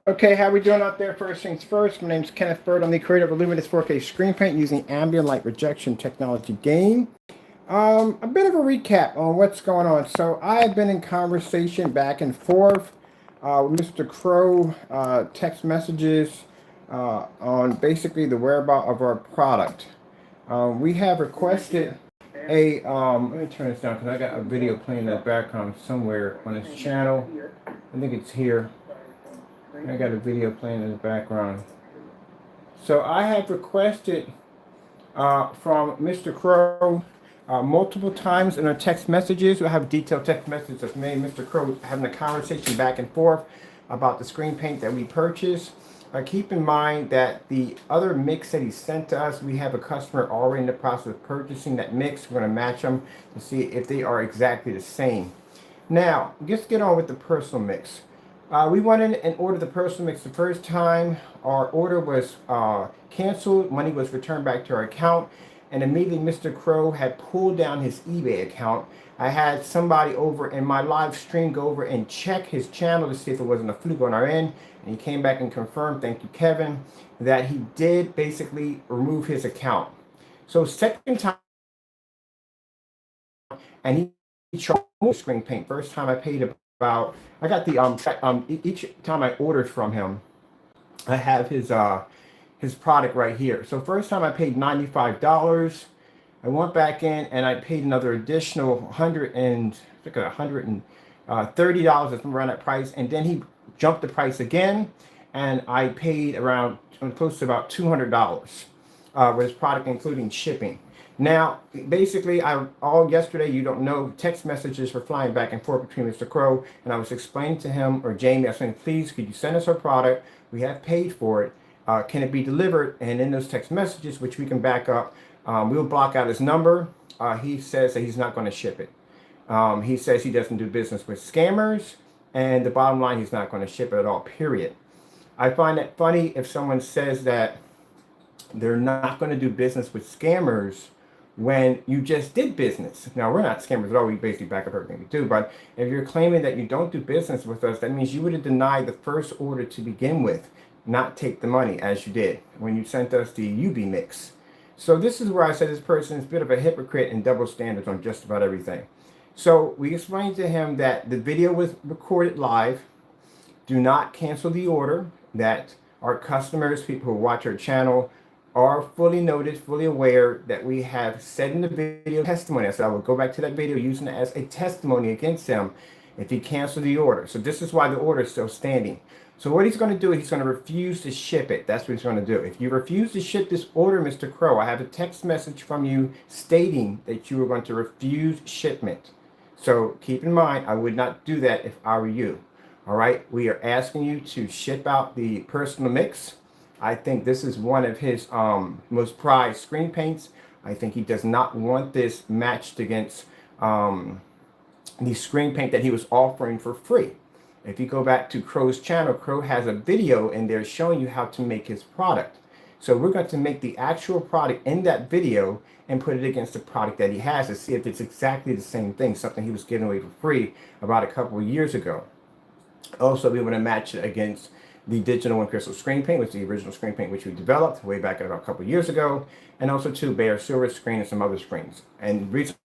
Okay, how we doing out there? First things first, my name's Kenneth Bird. I'm the creator of a Luminous 4K screen print using ambient light rejection technology gain. A bit of a recap on what's going on. So I have been in conversation back and forth with Mr. Crow, text messages on basically the whereabouts of our product. We have requested let me turn this down because I got a video playing in the background somewhere on this channel. I think it's here. I got a video playing in the background. So I have requested from Mr. Crow multiple times in our text messages. We have detailed text messages of me and Mr. Crow having a conversation back and forth about the screen paint that we purchased. Keep in mind that the other mix that he sent to us, we have a customer already in the process of purchasing that mix. We're going to match them to see if they are exactly the same. Now, let's get on with the personal mix. We went in and ordered the personal mix the first time. Our order was canceled. Money was returned back to our account. And immediately Mr. Crow had pulled down his eBay account. I had somebody over in my live stream go over and check his channel to see if it wasn't a fluke on our end. And he came back and confirmed, thank you, Kevin, that he did basically remove his account. So second time, and he charged screen paint. First time I paid about, I got the each time I ordered from him, I have his product right here. So first time I paid $95. I went back in and I paid another additional $130 around that price, and then he jumped the price again, and I paid around close to about $200 with his product, including shipping. Now, basically, all yesterday, you don't know, text messages were flying back and forth between Mr. Crow, and I was explaining to him, or Jamie, I was saying, please, could you send us our product? We have paid for it. Can it be delivered? And in those text messages, which we can back up, we'll block out his number. He says that he's not going to ship it. He says he doesn't do business with scammers, and the bottom line, he's not going to ship it at all, period. I find it funny if someone says that they're not going to do business with scammers when you just did business. Now, we're not scammers at all. We basically back up everything we do. But if you're claiming that you don't do business with us, that means you would have denied the first order to begin with, not take the money as you did when you sent us the UV mix. So this is where I said this person is a bit of a hypocrite and double standards on just about everything. So we explained to him that the video was recorded live. Do not cancel the order. That our customers, people who watch our channel, are fully noted, fully aware that we have said in the video testimony. So I will go back to that video using it as a testimony against him if he canceled the order. So this is why the order is still standing. So what he's going to do, he's going to refuse to ship it. That's what he's going to do. If you refuse to ship this order, Mr. Crow, I have a text message from you stating that you are going to refuse shipment. So keep in mind, I would not do that if I were you. All right, we are asking you to ship out the personal mix. I think this is one of his most prized screen paints. I think he does not want this matched against the screen paint that he was offering for free. If you go back to Crow's channel, Crow has a video in there showing you how to make his product. So we're going to make the actual product in that video and put it against the product that he has to see if it's exactly the same thing, something he was giving away for free about a couple of years ago. Also, we want to match it against the digital and crystal screen paint, which is the original screen paint which we developed way back about a couple of years ago, and also to Bear Silver screen and some other screens. And the reason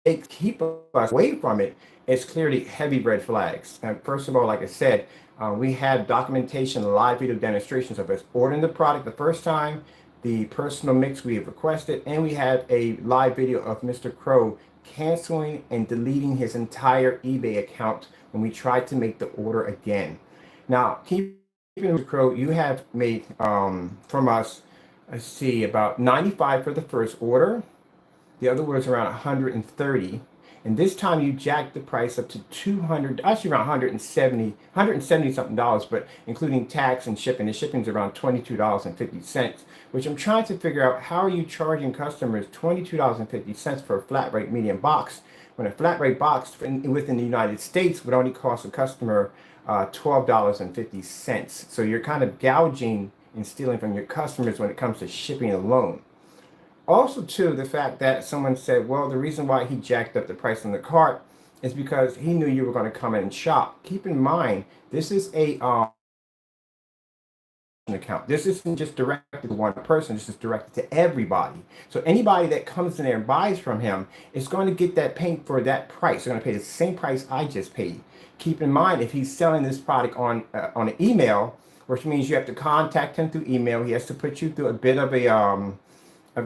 they keep us away from it is clearly heavy red flags. And first of all, like I said, we have documentation, live video demonstrations of us ordering the product the first time, the personal mix we have requested, and we have a live video of Mr. Crow canceling and deleting his entire eBay account when we tried to make the order again. Now, keep in mind, Crow, you have made from us, let's see, about 95 for the first order. The other was around 130. And this time you jacked the price up to 200, actually around 170 something dollars, but including tax and shipping. The shipping's around $22.50, which I'm trying to figure out, how are you charging customers $22.50 for a flat rate medium box when a flat rate box within the United States would only cost a customer $12.50. So you're kind of gouging and stealing from your customers when it comes to shipping alone. Also, too, the fact that someone said, well, the reason why he jacked up the price on the cart is because he knew you were going to come in and shop. Keep in mind, this is a account. This isn't just directed to one person. This is directed to everybody. So anybody that comes in there and buys from him is going to get that paint for that price. They're going to pay the same price I just paid. Keep in mind, if he's selling this product on an email, which means you have to contact him through email, he has to put you through a bit of a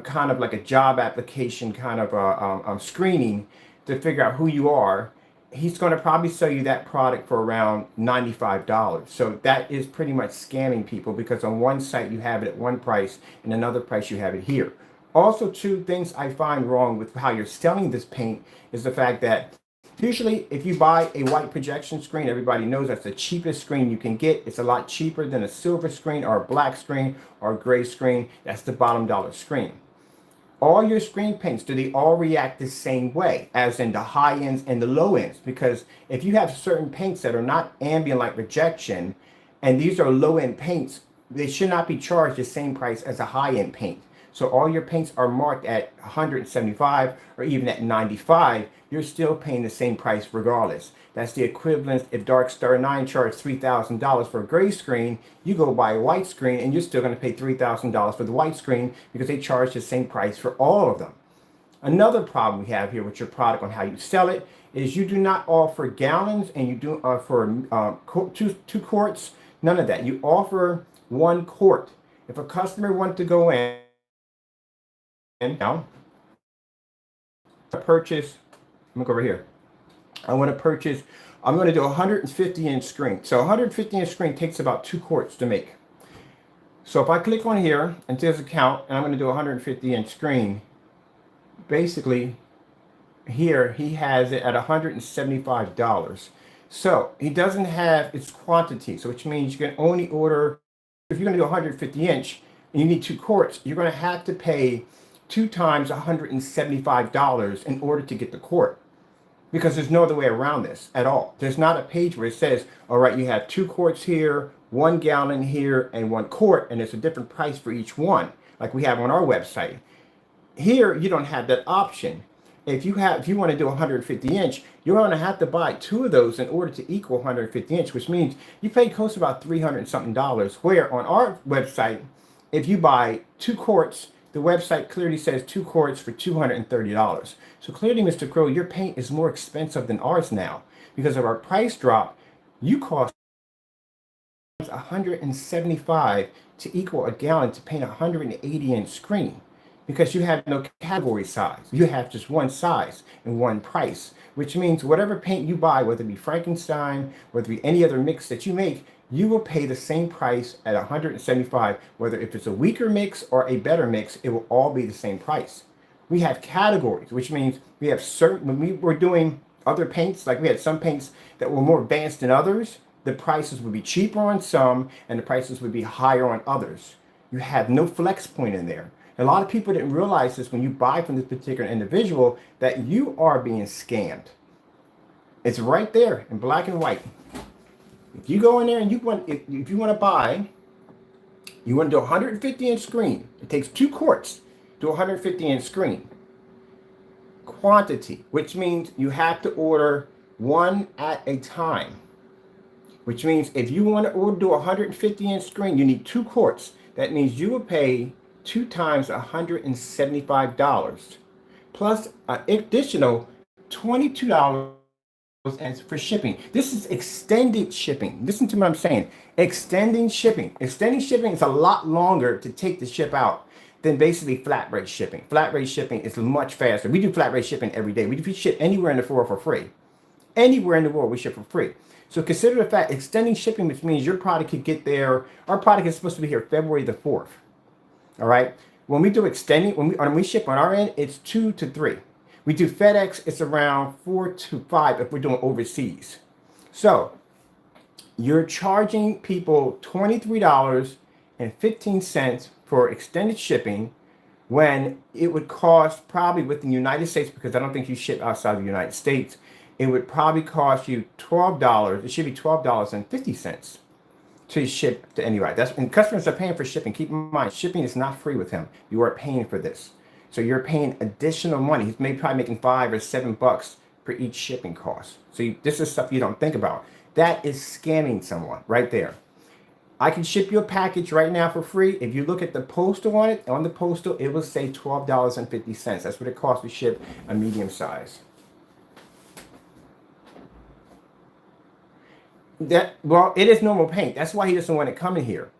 kind of like a job application kind of screening to figure out who you are. He's going to probably sell you that product for around $95. So that is pretty much scamming people, because on one site you have it at one price and another price you have it here. Also, two things I find wrong with how you're selling this paint is the fact that usually if you buy a white projection screen, everybody knows that's the cheapest screen you can get. It's a lot cheaper than a silver screen or a black screen or a gray screen. That's the bottom dollar screen. All your screen paints, do they all react the same way, as in the high ends and the low ends? Because if you have certain paints that are not ambient light rejection, and these are low end paints, they should not be charged the same price as a high end paint. So all your paints are marked at 175 or even at 95, you're still paying the same price regardless. That's the equivalent if Dark Star 9 charged $3,000 for a gray screen, you go buy a white screen and you're still going to pay $3,000 for the white screen because they charge the same price for all of them. Another problem we have here with your product on how you sell it is you do not offer gallons, and you do offer two quarts, none of that. You offer 1 quart. If a customer wants to go in now, purchase, I'm going to go over here. I'm going to do a 150-inch screen. So a 150-inch screen takes about 2 quarts to make. So if I click on here and says account, and I'm going to do a 150-inch screen, basically here he has it at $175. So he doesn't have its quantity, so which means you can only order, if you're going to do 150-inch and you need 2 quarts, you're going to have to pay 2 times $175 in order to get the quart. Because there's no other way around this at all. There's not a page where it says, all right, you have 2 quarts here, 1 gallon here, and 1 quart, and it's a different price for each one, like we have on our website. Here, you don't have that option. If you want to do 150-inch, you're going to have to buy 2 of those in order to equal 150-inch, which means you pay close to about $300 and something. Where on our website, if you buy 2 quarts, the website clearly says 2 quarts for $230. So clearly, Mr. Crow, your paint is more expensive than ours now. Because of our price drop, you cost $175 to equal a gallon to paint a 180-inch screen. Because you have no category size. You have just one size and one price. Which means whatever paint you buy, whether it be Frankenstein, whether it be any other mix that you make, you will pay the same price at $175. Whether if it's a weaker mix or a better mix, it will all be the same price. We have categories, which means we have certain, when we were doing other paints, like we had some paints that were more advanced than others, the prices would be cheaper on some and the prices would be higher on others. You have no flex point in there. A lot of people didn't realize this when you buy from this particular individual, that you are being scammed. It's right there in black and white. If you go in there and if you want to buy, you want to do a 150-inch screen. It takes 2 quarts to a 150-inch screen. Quantity, which means you have to order 1 at a time. Which means if you want to do a 150-inch screen, you need 2 quarts. That means you will pay 2 times $175 plus an additional $22 for shipping. This is extended shipping. Listen to what I'm saying. Extending shipping. Extending shipping is a lot longer to take the ship out than basically flat rate shipping. Flat rate shipping is much faster. We do flat rate shipping every day. We ship anywhere in the world for free. Anywhere in the world we ship for free. So consider the fact, extending shipping, which means your product could get there. Our product is supposed to be here February the 4th. All right. When we do extending, when we ship on our end, it's 2 to 3. We do FedEx, it's around 4 to 5 if we're doing overseas. So you're charging people $23.15 for extended shipping when it would cost probably within the United States, because I don't think you ship outside of the United States, it would probably cost you $12. It should be $12.50 to ship to anybody. And customers are paying for shipping. Keep in mind, shipping is not free with him. You are paying for this. So you're paying additional money. He's probably making $5 or $7 for each shipping cost. So this is stuff you don't think about. That is scamming someone right there. I can ship you a package right now for free. If you look at the postal on it, on the postal, it will say $12.50. That's what it costs to ship a medium size. Well, it is normal paint. That's why he doesn't want it coming here.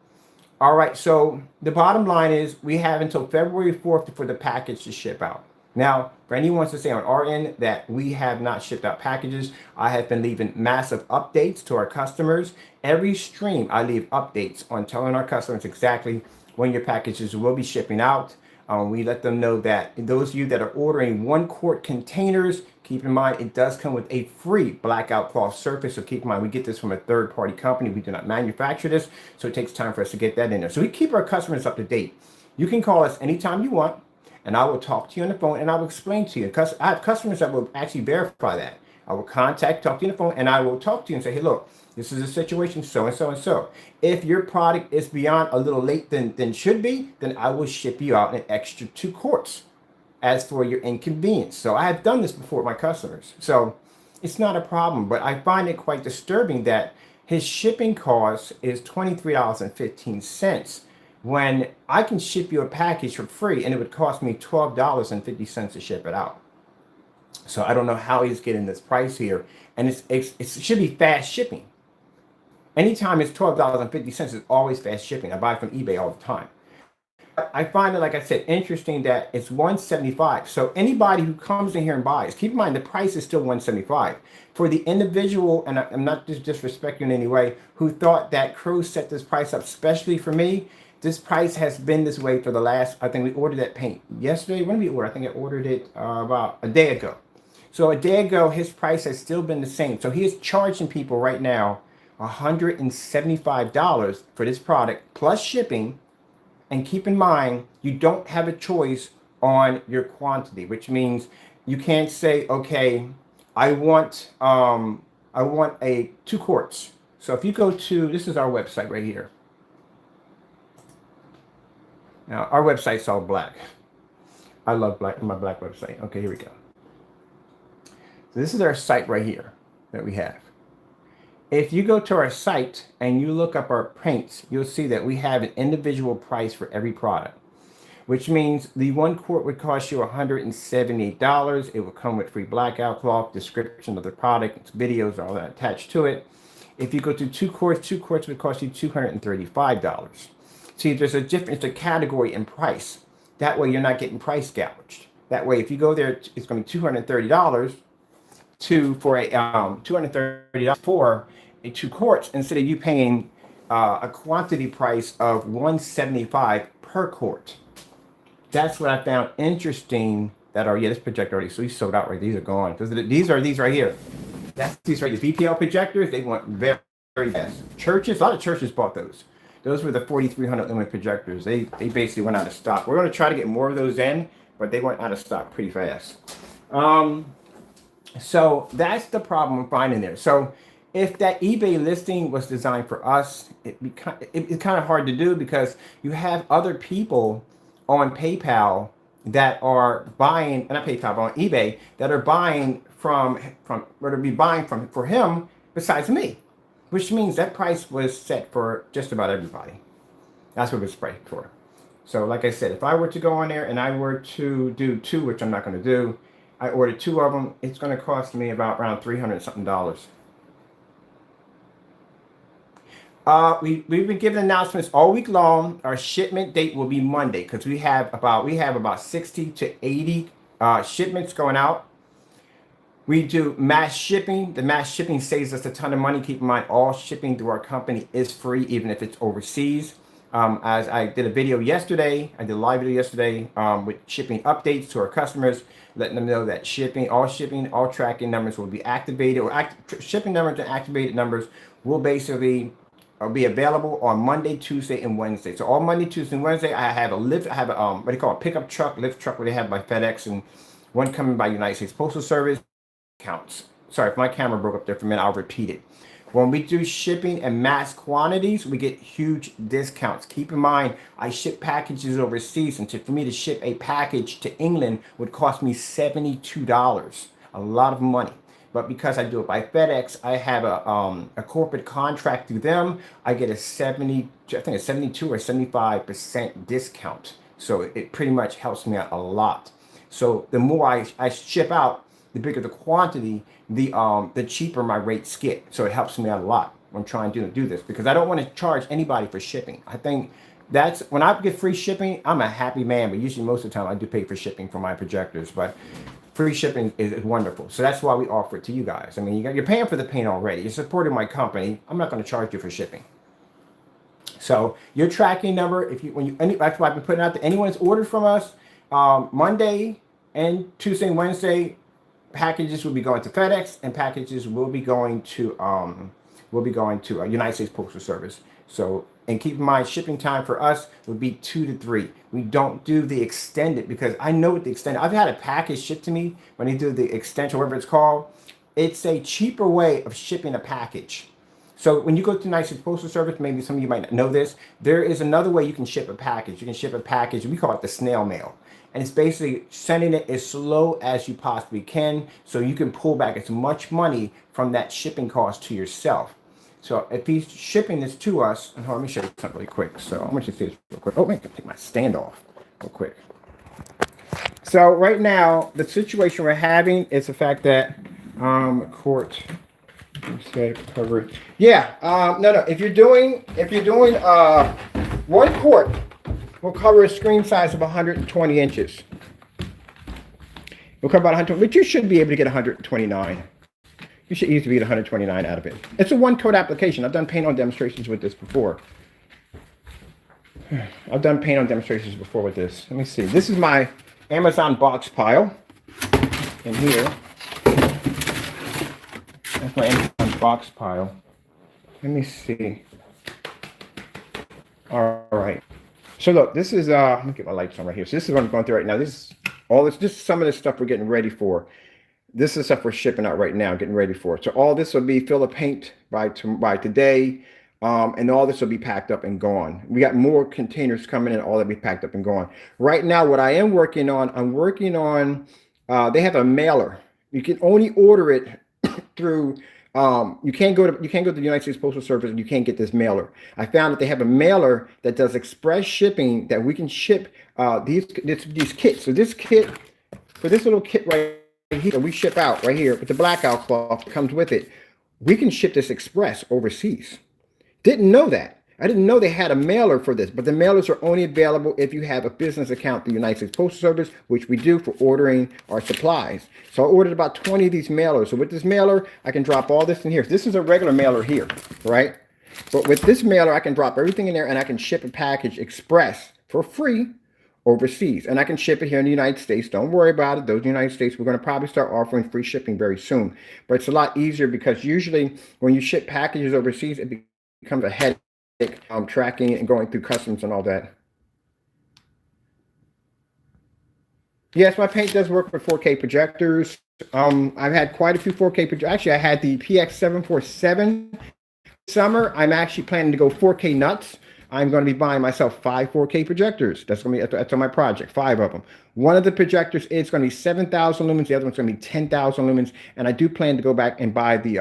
All right, so the bottom line is we have until February 4th for the package to ship out. Now, for anyone wants to say on our end that we have not shipped out packages, I have been leaving massive updates to our customers. Every stream, I leave updates on telling our customers exactly when your packages will be shipping out. We let them know that those of you that are ordering 1-quart containers, keep in mind it does come with a free blackout cloth surface. So keep in mind we get this from a third-party company. We do not manufacture this, so it takes time for us to get that in there. So we keep our customers up to date. You can call us anytime you want, and I will talk to you on the phone and I will explain to you. Because I have customers that will actually verify that. I will talk to you on the phone and I will talk to you and say, hey, look, this is a situation, so and so and so. If your product is beyond a little late than should be, then I will ship you out an extra 2 quarts as for your inconvenience. So I have done this before with my customers. So it's not a problem, but I find it quite disturbing that his shipping cost is $23.15 when I can ship you a package for free and it would cost me $12.50 to ship it out. So I don't know how he's getting this price here. And it should be fast shipping. Anytime it's $12.50, it's always fast shipping. I buy from eBay all the time. I find it, like I said, interesting that it's $175. So anybody who comes in here and buys, keep in mind the price is still $175. For the individual, and I'm not just disrespecting in any way, who thought that Crow set this price up especially for me, this price has been this way for the last, I think we ordered that paint yesterday. When did we order? I think I ordered it about a day ago. So a day ago, his price has still been the same. So he is charging people right now $175 for this product plus shipping. And keep in mind, you don't have a choice on your quantity, which means you can't say, okay, I want a 2 quarts. So if you go to, this is our website right here. Now our website's all black. I love my black website. Okay, here we go. So this is our site right here that we have. If you go to our site and you look up our paints, you'll see that we have an individual price for every product, which means the 1 quart would cost you $178. It will come with free blackout cloth, description of the product, videos, all that attached to it. If you go to 2 quarts would cost you $235. See, there's a difference, a category in price. That way you're not getting price gouged. That way, if you go there, it's going to be $230 for a $230 for a 2 quarts instead of you paying a quantity price of $175 per quart. That's what I found interesting. That are, yeah, this projector already, so he's sold out, right? These are gone. These are these right here. That's these right, the VPL projectors. They went very, very fast. Churches, a lot of churches bought those. Those were the 4300 lumen projectors. They basically went out of stock. We're going to try to get more of those in, but they went out of stock pretty fast. So that's the problem I'm finding there. So if that eBay listing was designed for us, it's kind of hard to do because you have other people on PayPal that are buying, not PayPal, but on eBay that are buying for him besides me, which means that price was set for just about everybody. That's what it was priced for. So like I said, if I were to go on there and I were to do 2, which I'm not going to do, I ordered 2 of them. It's going to cost me about around $300 something. We've been giving announcements all week long. Our shipment date will be Monday because we have about 60 to 80 shipments going out. We do mass shipping. The mass shipping saves us a ton of money. Keep in mind, all shipping through our company is free, even if it's overseas. As I did a video yesterday, I did a live video yesterday with shipping updates to our customers, letting them know that all tracking numbers will be activated, or shipping numbers and activated numbers will basically be available on Monday, Tuesday, and Wednesday. So all Monday, Tuesday, and Wednesday, I have a what do you call it, pickup truck, lift truck, where they have by FedEx, and one coming by United States Postal Service. Counts. Sorry, if my camera broke up there for a minute, I'll repeat it. When we do shipping and mass quantities, we get huge discounts. Keep in mind, I ship packages overseas, and for me to ship a package to England would cost me $72. a lot of money. But because I do it by FedEx, I have a corporate contract through them. I get a 72 or 75% discount. So it pretty much helps me out a lot. So the more I ship out, the bigger the quantity, the cheaper my rates get. So it helps me out a lot when I'm trying to do this, because I don't want to charge anybody for shipping. I think that's when I get free shipping, I'm a happy man. But usually most of the time I do pay for shipping for my projectors. But free shipping is wonderful. So that's why we offer it to you guys. I mean, you're paying for the paint already. You're supporting my company. I'm not going to charge you for shipping. So your tracking number, that's why I've been putting out that anyone's ordered from us Monday and Tuesday and Wednesday, packages will be going to FedEx, and packages will be going to United States Postal Service. So, and keep in mind, shipping time for us would be 2 to 3. We don't do the extended, because I know what the extended. I've had a package shipped to me when they do the extension, whatever it's called. It's a cheaper way of shipping a package. So when you go to the United States Postal Service, maybe some of you might not know this, there is another way you can ship a package. You can ship a package, we call it the snail mail. And it's basically sending it as slow as you possibly can, so you can pull back as much money from that shipping cost to yourself. So if he's shipping this to us, and let me show you something really quick. So I want you to see this real quick. Oh, wait, I can take my stand off real quick. So right now, the situation we're having is the fact that court. Cover. Yeah. No. If you're doing 1 quart, will cover a screen size of 120 inches. We'll cover about 120, but you should be able to get 129. You should easily get 129 out of it. It's a 1-coat application. I've done paint-on demonstrations with this before. Let me see. This is my Amazon box pile in here. That's my Amazon box pile. Let me see. All right. So look, this is let me get my lights on right here. So this is what I'm going through right now. This is some of the stuff we're getting ready for. This is stuff we're shipping out right now, getting ready for. So all this will be fill of paint by today, and all this will be packed up and gone. We got more containers coming in, all that will be packed up and gone. Right now, what I am working on, they have a mailer. You can only order it through. You can't go to the United States Postal Service and you can't get this mailer. I found that they have a mailer that does express shipping, that we can ship these kits. So this kit, for this little kit right here that we ship out right here with the blackout cloth that comes with it, we can ship this express overseas. Didn't know that. I didn't know they had a mailer for this, but the mailers are only available if you have a business account through the United States Postal Service, which we do for ordering our supplies. So I ordered about 20 of these mailers. So with this mailer, I can drop all this in here. This is a regular mailer here, right? But with this mailer, I can drop everything in there and I can ship a package express for free overseas. And I can ship it here in the United States. Don't worry about it. Those in the United States, we're going to probably start offering free shipping very soon. But it's a lot easier because usually when you ship packages overseas, it becomes a headache. Tracking and going through customs and all that. Yes, my paint does work with 4K projectors. I've had quite a few 4K projectors. Actually, I had the PX747 summer. I'm actually planning to go 4K nuts. I'm going to be buying myself 5 4K projectors. That's on my project, 5 of them. One of the projectors is going to be 7,000 lumens. The other one's going to be 10,000 lumens. And I do plan to go back and buy the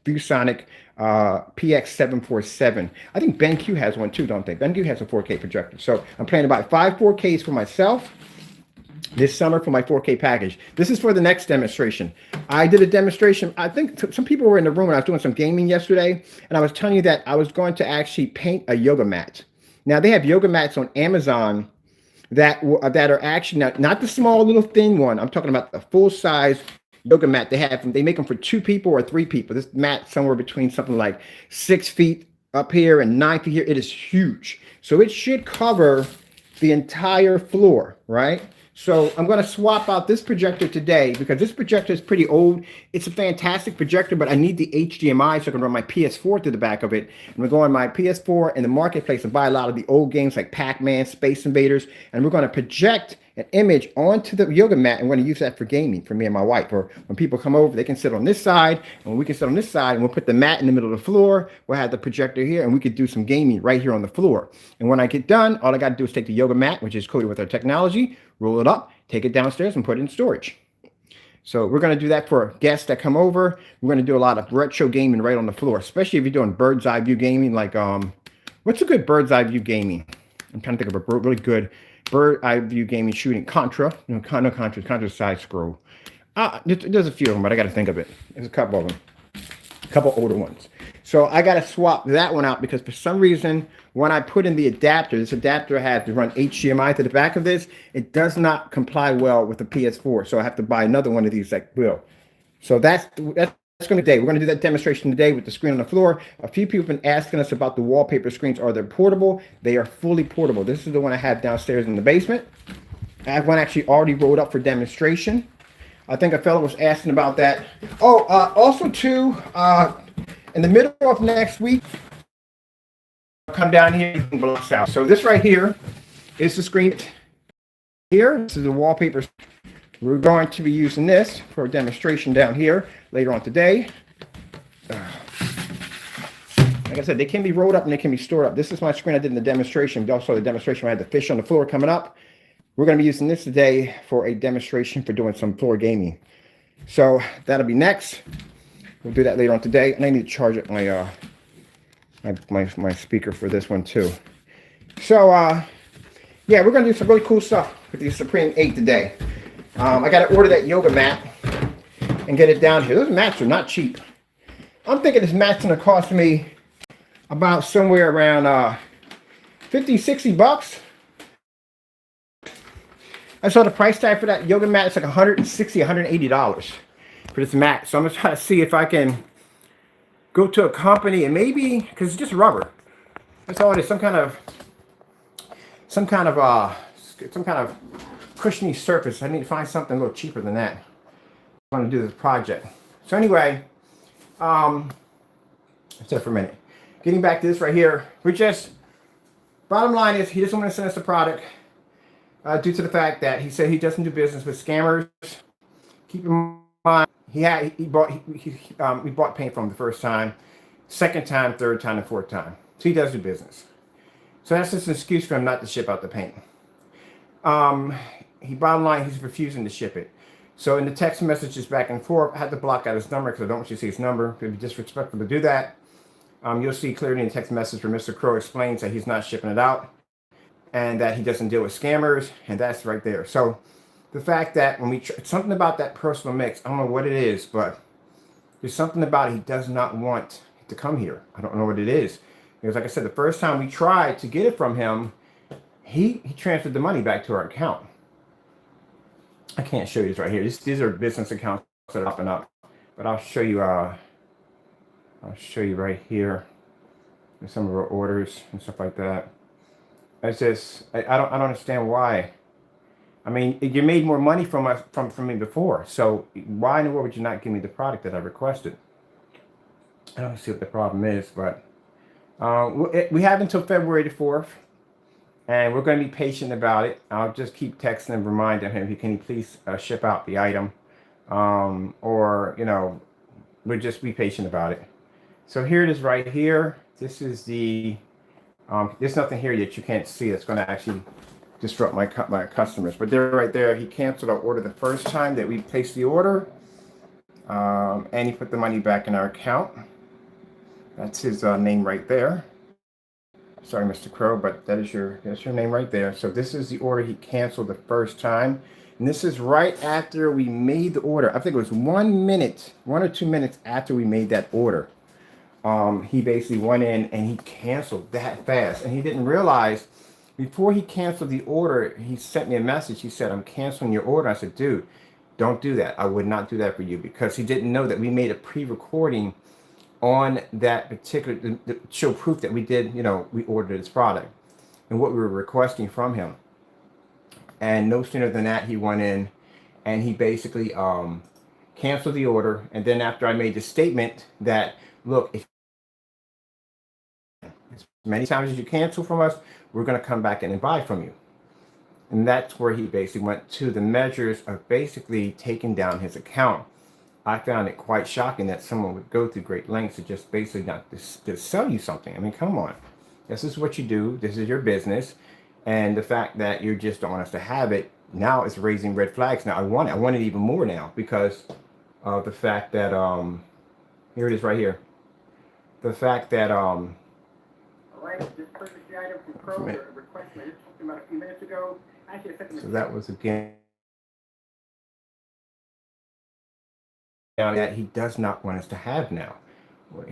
ViewSonic PX747. I think BenQ has one too, don't they? BenQ has a 4K projector. So I'm planning to buy 5 4Ks for myself this summer for my 4K package. This is for the next demonstration. I did a demonstration. I think some people were in the room when I was doing some gaming yesterday, and I was telling you that I was going to actually paint a yoga mat. Now they have yoga mats on Amazon that are actually not the small little thin one. I'm talking about the full size yoga mat. They make them for 2 people or 3 people. This mat somewhere between something like 6 feet up here and 9 feet here. It is huge. So it should cover the entire floor, right? So I'm going to swap out this projector today because this projector is pretty old. It's a fantastic projector, but I need the HDMI so I can run my PS4 through the back of it. I'm going to go on my PS4 in the marketplace and buy a lot of the old games like Pac-Man, Space Invaders, and we're going to project an image onto the yoga mat, and we're going to use that for gaming for me and my wife. Or when people come over, they can sit on this side, and we can sit on this side, and we'll put the mat in the middle of the floor. We'll have the projector here, and we could do some gaming right here on the floor. And when I get done, all I got to do is take the yoga mat, which is coated with our technology, roll it up, take it downstairs, and put it in storage. So we're going to do that for guests that come over. We're going to do a lot of retro gaming right on the floor, especially if you're doing bird's eye view gaming. Like, what's a good bird's eye view gaming? I'm trying to think of a really good bird eye view gaming shooting. Contra, no, Contra side scroll. There's a few of them, but I got to think of it. There's a couple of them, a couple older ones. So I got to swap that one out because for some reason, when I put in the adapter, this adapter has to run HDMI to the back of this. It does not comply well with the PS4. So I have to buy another one of these that will. So that's going to today. We're going to do that demonstration today with the screen on the floor. A few people have been asking us about the wallpaper screens. Are they portable? They are fully portable. This is the one I have downstairs in the basement. I have one actually already rolled up for demonstration. I think a fellow was asking about that. Oh, also too, in the middle of next week, I'll come down here and blocks out. So this right here is the screen here. This is the wallpaper. We're going to be using this for a demonstration down here later on today. Like I said, they can be rolled up and they can be stored up. This is my screen I did in the demonstration. Also, the demonstration where I had the fish on the floor coming up. We're going to be using this today for a demonstration for doing some floor gaming. So that'll be next. We'll do that later on today. And I need to charge up my my speaker for this one too. So yeah, we're going to do some really cool stuff with the Supreme 8 today. I got to order that yoga mat and get it down here. Those mats are not cheap. I'm thinking this mat's going to cost me about somewhere around 50, 60 bucks. I saw the price tag for that yoga mat. It's like $160, $180 for this mat. So I'm going to try to see if I can go to a company and maybe, because it's just rubber. That's all it is. Some kind of cushiony surface. I need to find something a little cheaper than that. I want to do this project. So anyway, except for a minute. Getting back to this right here, bottom line is he doesn't want to send us the product due to the fact that he said he doesn't do business with scammers. Keep in mind, we bought paint from him the first time, second time, third time, and fourth time. So he does do business. So that's just an excuse for him not to ship out the paint. Bottom line, he's refusing to ship it. So in the text messages back and forth, I had to block out his number because I don't want you to see his number. It would be disrespectful to do that. You'll see clearly in the text message where Mr. Crow explains that he's not shipping it out and that he doesn't deal with scammers, and that's right there. So the fact that when something about that personal mix, I don't know what it is, but there's something about it he does not want to come here. I don't know what it is. Because like I said, the first time we tried to get it from him, he transferred the money back to our account. I can't show you this right here. These are business accounts that are popping up, but I'll show you. I'll show you right here. Some of our orders and stuff like that. It's just I don't understand why. I mean, you made more money from me before, so why in the world would you not give me the product that I requested? I don't see what the problem is, but we have until February the 4th. And we're going to be patient about it. I'll just keep texting and reminding him, can he please ship out the item? Or, we'll just be patient about it. So here it is right here. This is the, there's nothing here yet you can't see that's going to actually disrupt my customers. But they're right there. He canceled our order the first time that we placed the order. And he put the money back in our account. That's his name right there. Sorry, Mr. Crow, but that's your name right there. So this is the order he canceled the first time. And this is right after we made the order. I think it was 1 minute, 1 or 2 minutes after we made that order. He basically went in and he canceled that fast. And he didn't realize, before he canceled the order, he sent me a message. He said, I'm canceling your order. I said, dude, don't do that. I would not do that for you, because he didn't know that we made a pre-recording on that particular, to show proof that we did, we ordered this product and what we were requesting from him. And no sooner than that, he went in and he basically canceled the order. And then after I made the statement that, look, if as many times as you cancel from us, we're going to come back in and buy from you. And that's where he basically went to the measures of basically taking down his account. I found it quite shocking that someone would go through great lengths to just basically not to sell you something. I mean, come on. This is what you do. This is your business. And the fact that you just don't want us to have it now it's raising red flags. Now I want it even more now because of the fact that here it is right here. The fact that All right, just purchased the item from Pro, a request I just talked about a few minutes ago. Actually, so that was again that he does not want us to have now.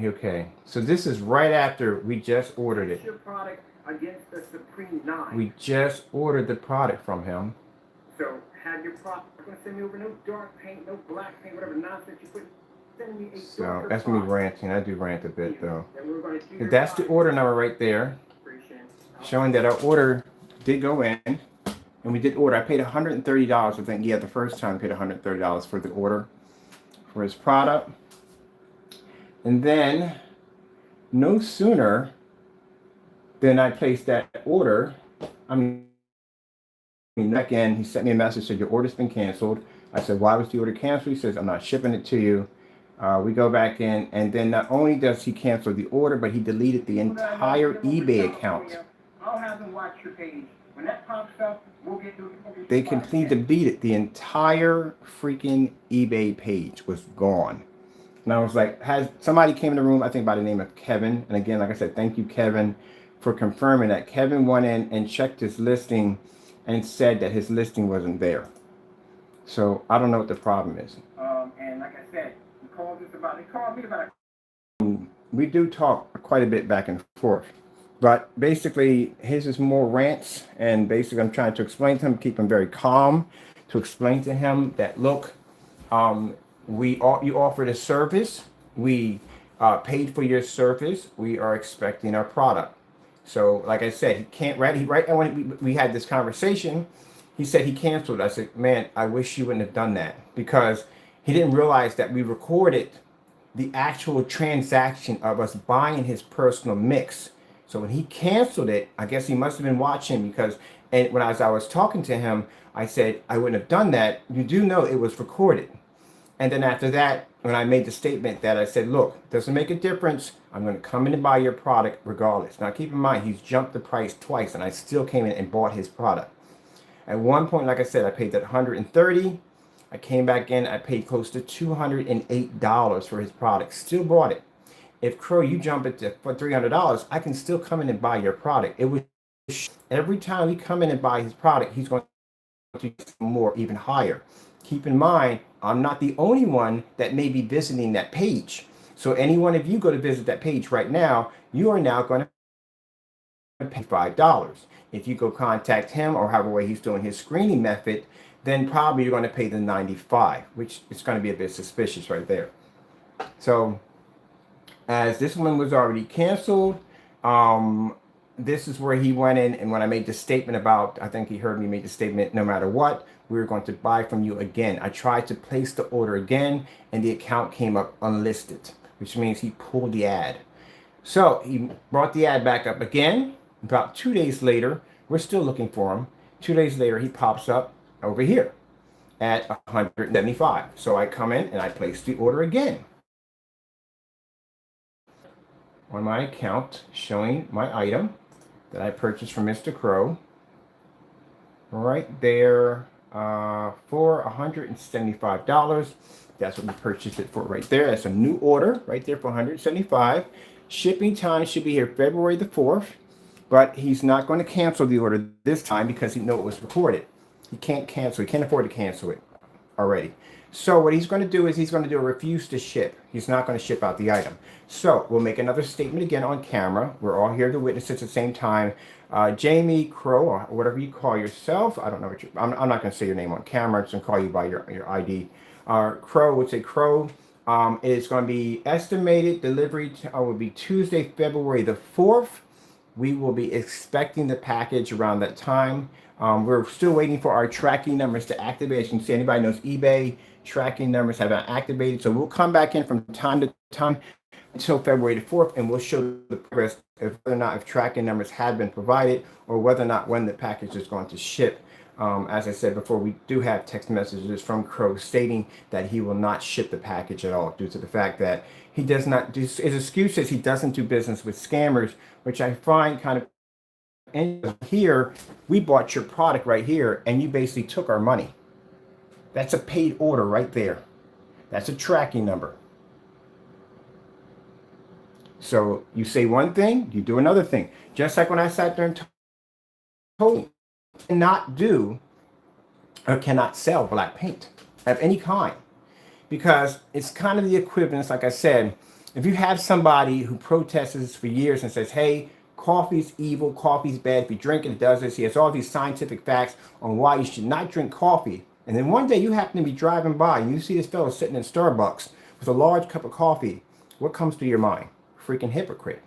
Okay, so this is right after we just ordered it. Your product against the Supreme 9. We just ordered the product from him. So have your product. You're gonna send me over no dark paint, no black paint, whatever nonsense you put. Send me a So that's me ranting. I do rant a bit though. And that's the order number right there, showing that our order did go in, and we did order. I paid $130. I think the first time I paid $130 for the order for his product. And then no sooner than I placed that order, again, he sent me a message, said your order's been canceled. I said, why was the order canceled? He says, I'm not shipping it to you. We go back in, and then not only does he cancel the order, but he deleted the entire eBay account. I'll have them watch your page. When that pops up, they completely deleted the entire freaking eBay page. Was gone. And I was like, has somebody came in the room, I think by the name of Kevin. And again, like I said, thank you, Kevin, for confirming that. Kevin went in and checked his listing and said that his listing wasn't there. So I don't know what the problem is. And like I said, he called me about we do talk quite a bit back and forth. But basically, his is more rants. And basically, I'm trying to explain to him, keep him very calm, to explain to him that, look, you offered a service. We paid for your service. We are expecting our product. So, like I said, he can't. Right when we had this conversation, he said he canceled. I said, man, I wish you wouldn't have done that, because he didn't realize that we recorded the actual transaction of us buying his personal mix. So when he canceled it, I guess he must have been watching, because and when I was talking to him, I said, I wouldn't have done that. You do know it was recorded. And then after that, when I made the statement that I said, look, it doesn't make a difference. I'm going to come in and buy your product regardless. Now, keep in mind, he's jumped the price twice, and I still came in and bought his product. At one point, like I said, I paid that $130. I came back in, I paid close to $208 for his product. Still bought it. If Crow, you jump it for $300, I can still come in and buy your product. It was every time we come in and buy his product, he's going to do more, even higher. Keep in mind, I'm not the only one that may be visiting that page. So any one of you go to visit that page right now, you are now going to pay $5. If you go contact him, or however way he's doing his screening method, then probably you're going to pay the $95, which is going to be a bit suspicious right there. So as this one was already canceled, this is where he went in, and when I made the statement about, I think he heard me make the statement, no matter what, we were going to buy from you again. I tried to place the order again, and the account came up unlisted, which means he pulled the ad. So he brought the ad back up again. About 2 days later, we're still looking for him. 2 days later, he pops up over here at $175. So I come in and I place the order again on my account, showing my item that I purchased from Mr. Crow right there for $175. That's what we purchased it for right there. That's a new order right there for $175. Shipping time should be here February the 4th, but he's not going to cancel the order this time because he knows it was recorded. He can't cancel. He can't afford to cancel it already. So what he's going to do is he's going to do a refuse to ship. He's not going to ship out the item. So we'll make another statement again on camera. We're all here to witness it at the same time. Jamie Crow, or whatever you call yourself. I don't know what I'm not going to say your name on camera. I'm just going to call you by your ID. Crow would say Crow. It's going to be estimated delivery will be Tuesday, February the 4th. We will be expecting the package around that time. We're still waiting for our tracking numbers to activate. As you can see, anybody knows eBay tracking numbers have been activated. So we'll come back in from time to time until February the 4th, and we'll show the progress of whether or not if tracking numbers have been provided, or whether or not when the package is going to ship. As I said before, we do have text messages from Crow stating that he will not ship the package at all due to the fact that he does not do, his excuse is he doesn't do business with scammers, which I find kind of And here, we bought your product right here, and you basically took our money. That's a paid order right there. That's a tracking number. So you say one thing, you do another thing. Just like when I sat there and told you, cannot do or cannot sell black paint of any kind, because it's kind of the equivalence, like I said, if you have somebody who protests for years and says, hey, coffee's evil, coffee's bad, if you drink it, it does this, he has all these scientific facts on why you should not drink coffee. And then one day you happen to be driving by and you see this fellow sitting in Starbucks with a large cup of coffee. What comes to your mind? Freaking hypocrite.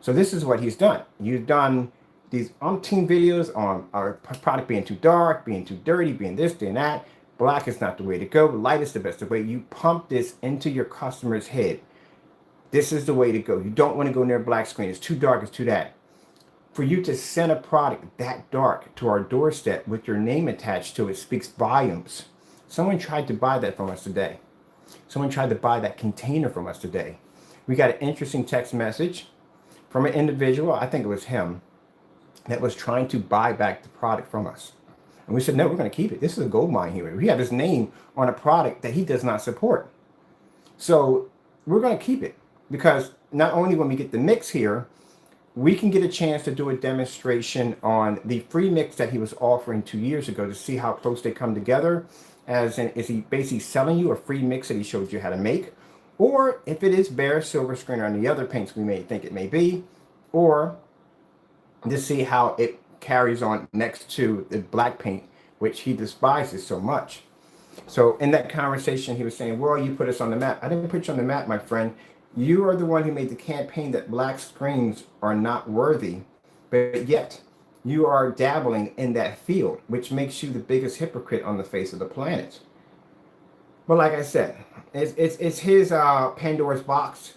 So this is what he's done. You've done these umpteen videos on our product being too dark, being too dirty, being this, being that. Black is not the way to go. Light is the best way. You pump this into your customer's head. This is the way to go. You don't want to go near a black screen. It's too dark. It's too that. For you to send a product that dark to our doorstep with your name attached to it speaks volumes. Someone tried to buy that from us today. Someone tried to buy that container from us today. We got an interesting text message from an individual, I think it was him, that was trying to buy back the product from us. And we said, no, we're going to keep it. This is a gold mine here. We have his name on a product that he does not support. So we're going to keep it, because not only when we get the mix here, we can get a chance to do a demonstration on the free mix that he was offering 2 years ago to see how close they come together. As in, is he basically selling you a free mix that he showed you how to make? Or if it is bare, silver screen, or any other paints we may think it may be, or to see how it carries on next to the black paint, which he despises so much. So in that conversation, he was saying, well, you put us on the map. I didn't put you on the map, my friend. You are the one who made the campaign that black screens are not worthy, but yet you are dabbling in that field, which makes you the biggest hypocrite on the face of the planet. But like I said, it's his Pandora's box.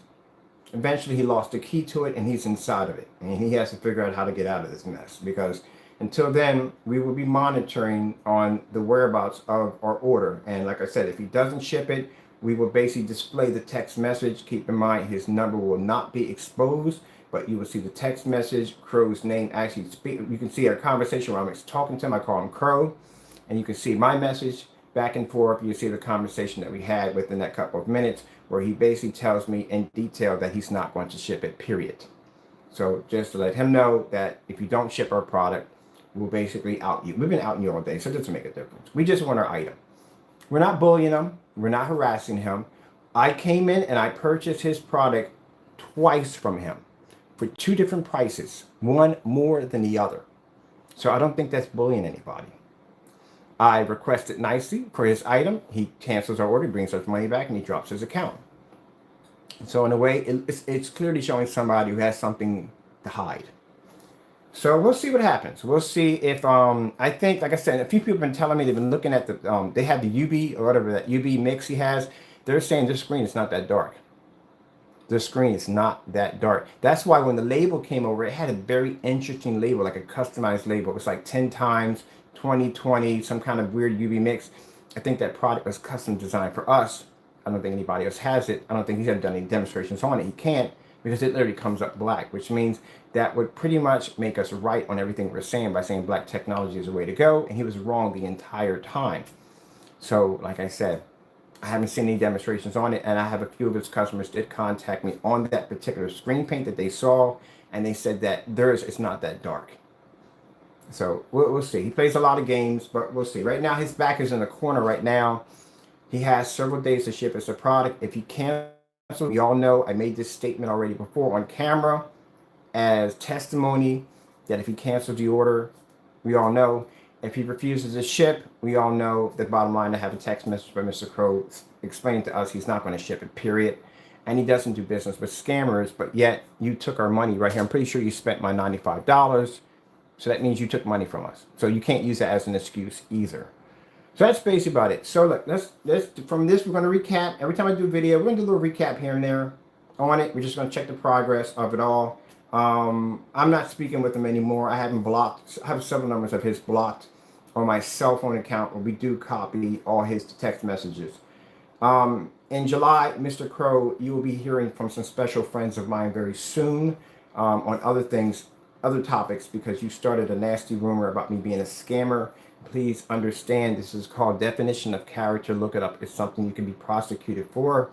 Eventually he lost the key to it and he's inside of it. And he has to figure out how to get out of this mess, because until then, we will be monitoring on the whereabouts of our order. And like I said, if he doesn't ship it, we will basically display the text message. Keep in mind, his number will not be exposed, but you will see the text message, Crow's name actually speak. You can see our conversation where I'm talking to him. I call him Crow. And you can see my message back and forth. You see the conversation that we had within that couple of minutes, where he basically tells me in detail that he's not going to ship it, period. So just to let him know that if you don't ship our product, we'll basically out you. We've been outing you all day, so it doesn't make a difference. We just want our item. We're not bullying him. We're not harassing him. I came in and I purchased his product twice from him for 2 different prices, one more than the other. So I don't think that's bullying anybody. I requested nicely for his item. He cancels our order, brings us money back, and he drops his account. So in a way, it's clearly showing somebody who has something to hide. So we'll see what happens. We'll see if, I think, like I said, a few people have been telling me they've been looking at the, they have the UV or whatever, that UV mix he has. They're saying this screen is not that dark. The screen is not that dark. That's why when the label came over, it had a very interesting label, like a customized label. It was like 10 times 2020, some kind of weird UV mix. I think that product was custom designed for us. I don't think anybody else has it. I don't think he's ever done any demonstrations on it. He can't, because it literally comes up black, which means that would pretty much make us right on everything we're saying by saying black technology is the way to go. And he was wrong the entire time. So like I said, I haven't seen any demonstrations on it, and I have a few of his customers did contact me on that particular screen paint that they saw, and they said that theirs is not that dark. So we'll see. He plays a lot of games, but we'll see. Right now, his back is in the corner right now. He has several days to ship us a product. If he cancels, we all know I made this statement already before on camera as testimony that if he cancels the order, we all know. If he refuses to ship, we all know the bottom line. I have a text message by Mr. Crow explaining to us he's not going to ship it, period. And he doesn't do business with scammers, but yet you took our money right here. I'm pretty sure you spent my $95. So that means you took money from us. So you can't use that as an excuse either. So that's basically about it. So look, let's from this, we're going to recap. Every time I do a video, we're going to do a little recap here and there on it. We're just going to check the progress of it all. I'm not speaking with him anymore. I have him blocked. I have several numbers of his blocked on my cell phone account, where we do copy all his text messages. In July, Mr. Crow, you will be hearing from some special friends of mine very soon on other things other topics because you started a nasty rumor about me being a scammer. Please understand this is called definition of character. Look it up. It's something you can be prosecuted for.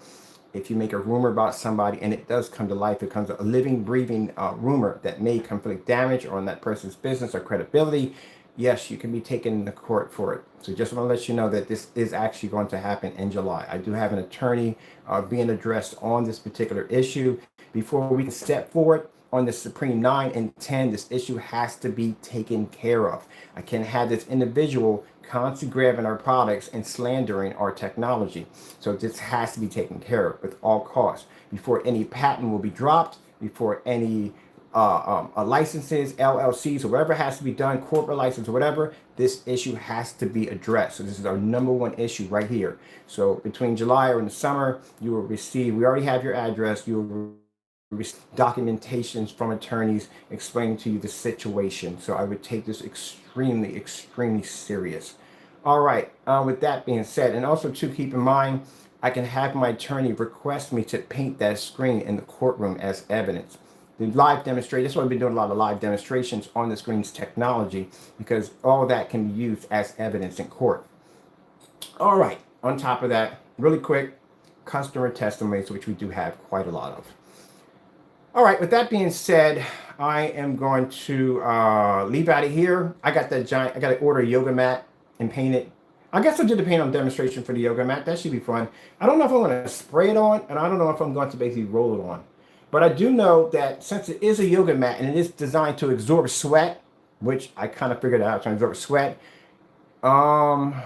If you make a rumor about somebody and it does come to life, it comes a living, breathing rumor that may conflict damage on that person's business or credibility, yes, you can be taken to court for it. So just want to let you know that this is actually going to happen in July. I do have an attorney being addressed on this particular issue. Before we can step forward on the Supreme 9 and 10, this issue has to be taken care of. I can't have this individual constantly grabbing our products and slandering our technology. So this has to be taken care of with all costs before any patent will be dropped, before any licenses, LLCs, or whatever has to be done, corporate license or whatever, this issue has to be addressed. So this is our number one issue right here. So between July or in the summer, you will receive, we already have your address, you will documentations from attorneys explaining to you the situation. So I would take this extremely, extremely serious. All right, with that being said, and also to keep in mind, I can have my attorney request me to paint that screen in the courtroom as evidence. The live demonstration, that's why I've been doing a lot of live demonstrations on the screen's technology, because all that can be used as evidence in court. All right, on top of that, really quick, customer testimonies, which we do have quite a lot of. All right, with that being said, I am going to leave out of here. I got that giant, I got to order a yoga mat and paint it. I guess I'll do the paint on demonstration for the yoga mat. That should be fun. I don't know if I'm going to spray it on, and I don't know if I'm going to basically roll it on. But I do know that since it is a yoga mat and it is designed to absorb sweat, which I kind of figured out to absorb sweat, I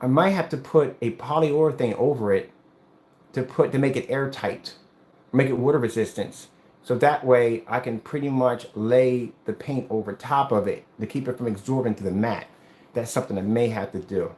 might have to put a polyurethane over it to make it airtight, make it water resistance. So that way I can pretty much lay the paint over top of it to keep it from absorbing to the mat. That's something I may have to do.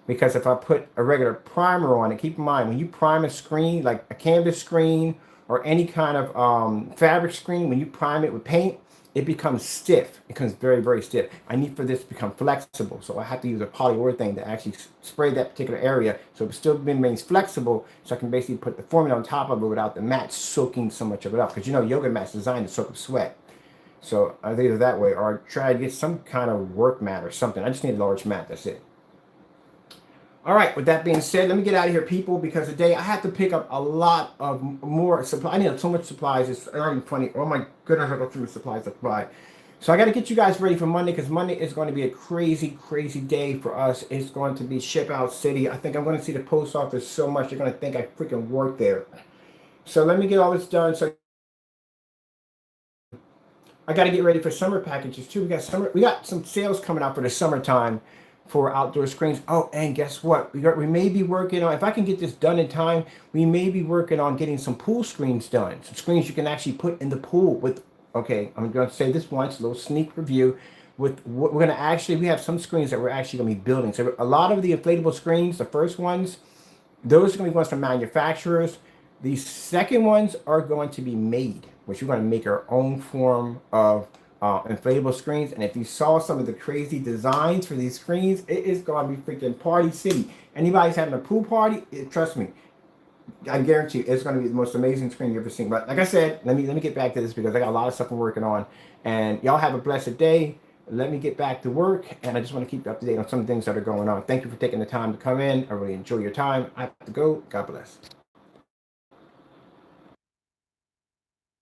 Because if I put a regular primer on it, keep in mind, when you prime a screen, like a canvas screen or any kind of fabric screen, when you prime it with paint, it becomes stiff. It becomes very, very stiff. I need for this to become flexible. So I have to use a polyurethane to actually spray that particular area so it still remains flexible, so I can basically put the formula on top of it without the mat soaking so much of it up. Because you know, yoga mat's designed to soak up sweat. So I either that way or try to get some kind of work mat or something. I just need a large mat, that's it. All right, with that being said, let me get out of here, people, because today I have to pick up a lot of more supply. I need so much supplies. It's already funny. Oh my goodness, I got too many supplies to buy. So I got to get you guys ready for Monday, because Monday is going to be a crazy, crazy day for us. It's going to be ship out city. I think I'm going to see the post office so much you're going to think I freaking work there. So let me get all this done. So I got to get ready for summer packages too. We got some sales coming out for the summertime for outdoor screens. Oh, and guess what? We may be working on, if I can get this done in time, we may be working on getting some pool screens done. Some screens you can actually put in the pool with, okay, I'm going to say this once, a little sneak review. With what we're going to actually, we have some screens that we're actually going to be building. So a lot of the inflatable screens, the first ones, those are going to be ones from manufacturers. The second ones are going to be made, which we're going to make our own form of inflatable screens. And if you saw some of the crazy designs for these screens, it is going to be freaking party city. Anybody's having a pool party, trust me, I guarantee you, it's going to be the most amazing screen you've ever seen. But like I said, let me get back to this because I got a lot of stuff I'm working on. And y'all have a blessed day. Let me get back to work, and I just want to keep you up to date on some things that are going on. Thank you for taking the time to come in. I really enjoy your time. I have to go. God bless.